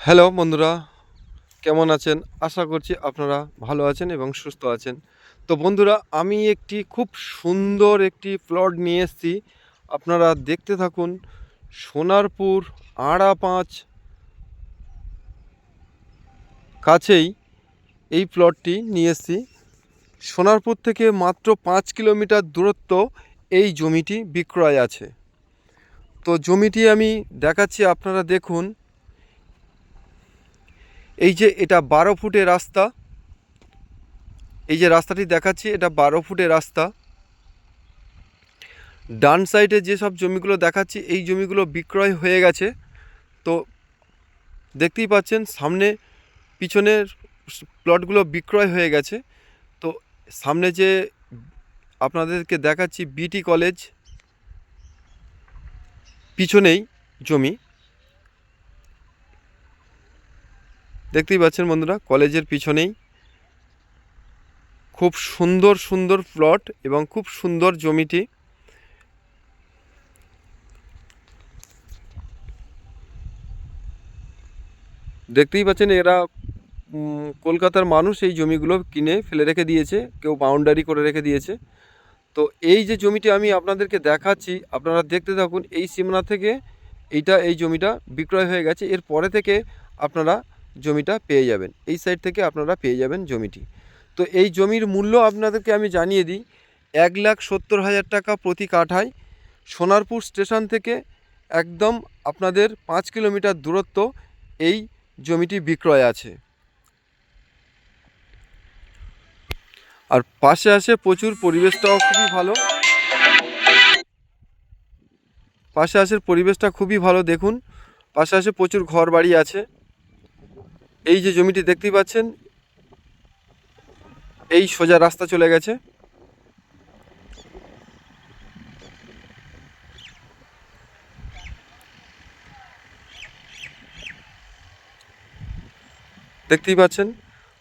Hello বন্ধুরা, কেমন আছেন? আশা করছি আপনারা ভালো আছেন এবং সুস্থ আছেন। তো বন্ধুরা, আমি একটি খুব সুন্দর একটি প্লট নিয়ে এসেছি। আপনারা দেখতে থাকুন। সোনারপুর আড়া-5 কাছেই এই প্লটটি নিয়ে এসেছি। সোনারপুর থেকে মাত্র 5 কিলোমিটার দূরত্ব এই জমিটি বিক্রয় আছে। তো জমিটি আমি দেখাচ্ছি, আপনারা দেখুন। এই যে এটা 12 ফুটের রাস্তা, এই যে রাস্তাটি দেখাচ্ছি এটা 12 ফুটের রাস্তা। ডান সাইডে যেসব জমিগুলো দেখাচ্ছি এই জমিগুলো বিক্রয় হয়ে গেছে। তো দেখতেই পাচ্ছেন সামনে পিছনের প্লটগুলো বিক্রয় হয়ে গেছে। তো সামনে যে আপনাদেরকে দেখাচ্ছি বিটি কলেজ, পিছনেই জমি। দেখতেই পাচ্ছেন বন্ধুরা, কলেজের পিছনেই খুব সুন্দর সুন্দর প্লট এবং খুব সুন্দর জমিটি। দেখতেই পাচ্ছেন এরা কলকাতার মানুষ এই জমিগুলো কিনে ফেলে রেখে দিয়েছে, কেউ বাউন্ডারি করে রেখে দিয়েছে। তো এই যে জমিটি আমি আপনাদেরকে দেখাচ্ছি, আপনারা দেখতে থাকুন। এই সীমানা থেকে এই জমিটা বিক্রয় হয়ে গেছে, এর পরে থেকে আপনারা জমিটা পেয়ে যাবেন, এই সাইড থেকে আপনারা পেয়ে যাবেন জমিটি। তো এই জমির মূল্য আপনাদেরকে আমি জানিয়ে দিই, 1,70,000 টাকা প্রতি কাঠায়। সোনারপুর স্টেশন থেকে একদম আপনাদের 5 কিলোমিটার দূরত্ব এই জমিটি বিক্রয় আছে। আর পাশে আছে প্রচুর, পরিবেশটাও খুবই ভালো। পরিবেশটা খুবই ভালো, দেখুন। পাশে আছে প্রচুর ঘর বাড়ি আছে। এই যে জমিটি দেখতেই পাচ্ছেন, এই সোজা রাস্তা চলে গেছে। দেখতেই পাচ্ছেন,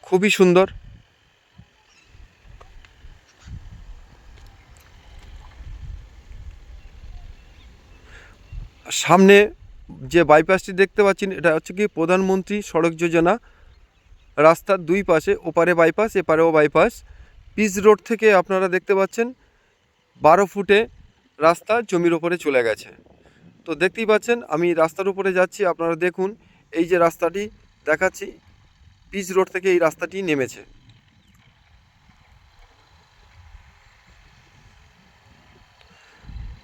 খুবই সুন্দর। সামনে যে বাইপাসটি দেখতে পাচ্ছেন এটা হচ্ছে কি প্রধানমন্ত্রী সড়ক যোজনা। রাস্তার দুই পাশে, ওপারে বাইপাস এপারেও বাইপাস। পিচ রোড থেকে আপনারা দেখতে পাচ্ছেন 12 ফুটে রাস্তা জমির ওপরে চলে গেছে। তো দেখতেই পাচ্ছেন আমি রাস্তার উপরে যাচ্ছি, আপনারা দেখুন। এই যে রাস্তাটি দেখাচ্ছি, পিচ রোড থেকে এই রাস্তাটি নেমেছে।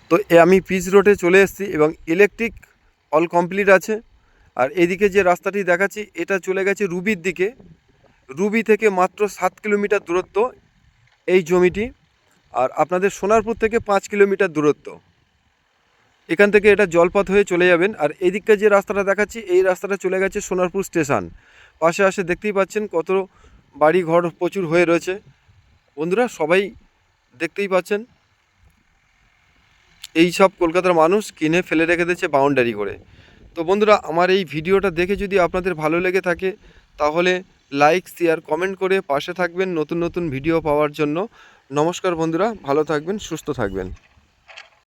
তো আমি পিচ রোডে চলে এসেছি এবং ইলেকট্রিক অল কমপ্লিট আছে। আর এদিকে যে রাস্তাটি দেখাচ্ছি এটা চলে গেছে রুবির দিকে। রুবি থেকে মাত্র 7 কিলোমিটার দূরত্ব এই জমিটি। আর আপনাদের সোনারপুর থেকে 5 কিলোমিটার দূরত্ব। এখান থেকে এটা জলপথ হয়ে চলে যাবেন। আর এদিকে যে রাস্তাটা দেখাচ্ছি এই রাস্তাটা চলে গেছে সোনারপুর স্টেশন। পাশে আসে দেখতেই পাচ্ছেন কত বাড়ি ঘর প্রচুর হয়ে রয়েছে। বন্ধুরা সবাই দেখতেই পাচ্ছেন, এই সব কলকাতার মানুষ কিনে ফেলে রেখে দিয়েছে বাউন্ডারি করে। তো বন্ধুরা, আমার এই ভিডিওটা দেখে যদি আপনাদের ভালো লেগে থাকে তাহলে লাইক, শেয়ার, কমেন্ট করে পাশে থাকবেন নতুন নতুন ভিডিও পাওয়ার জন্য। নমস্কার বন্ধুরা, ভালো থাকবেন, সুস্থ থাকবেন।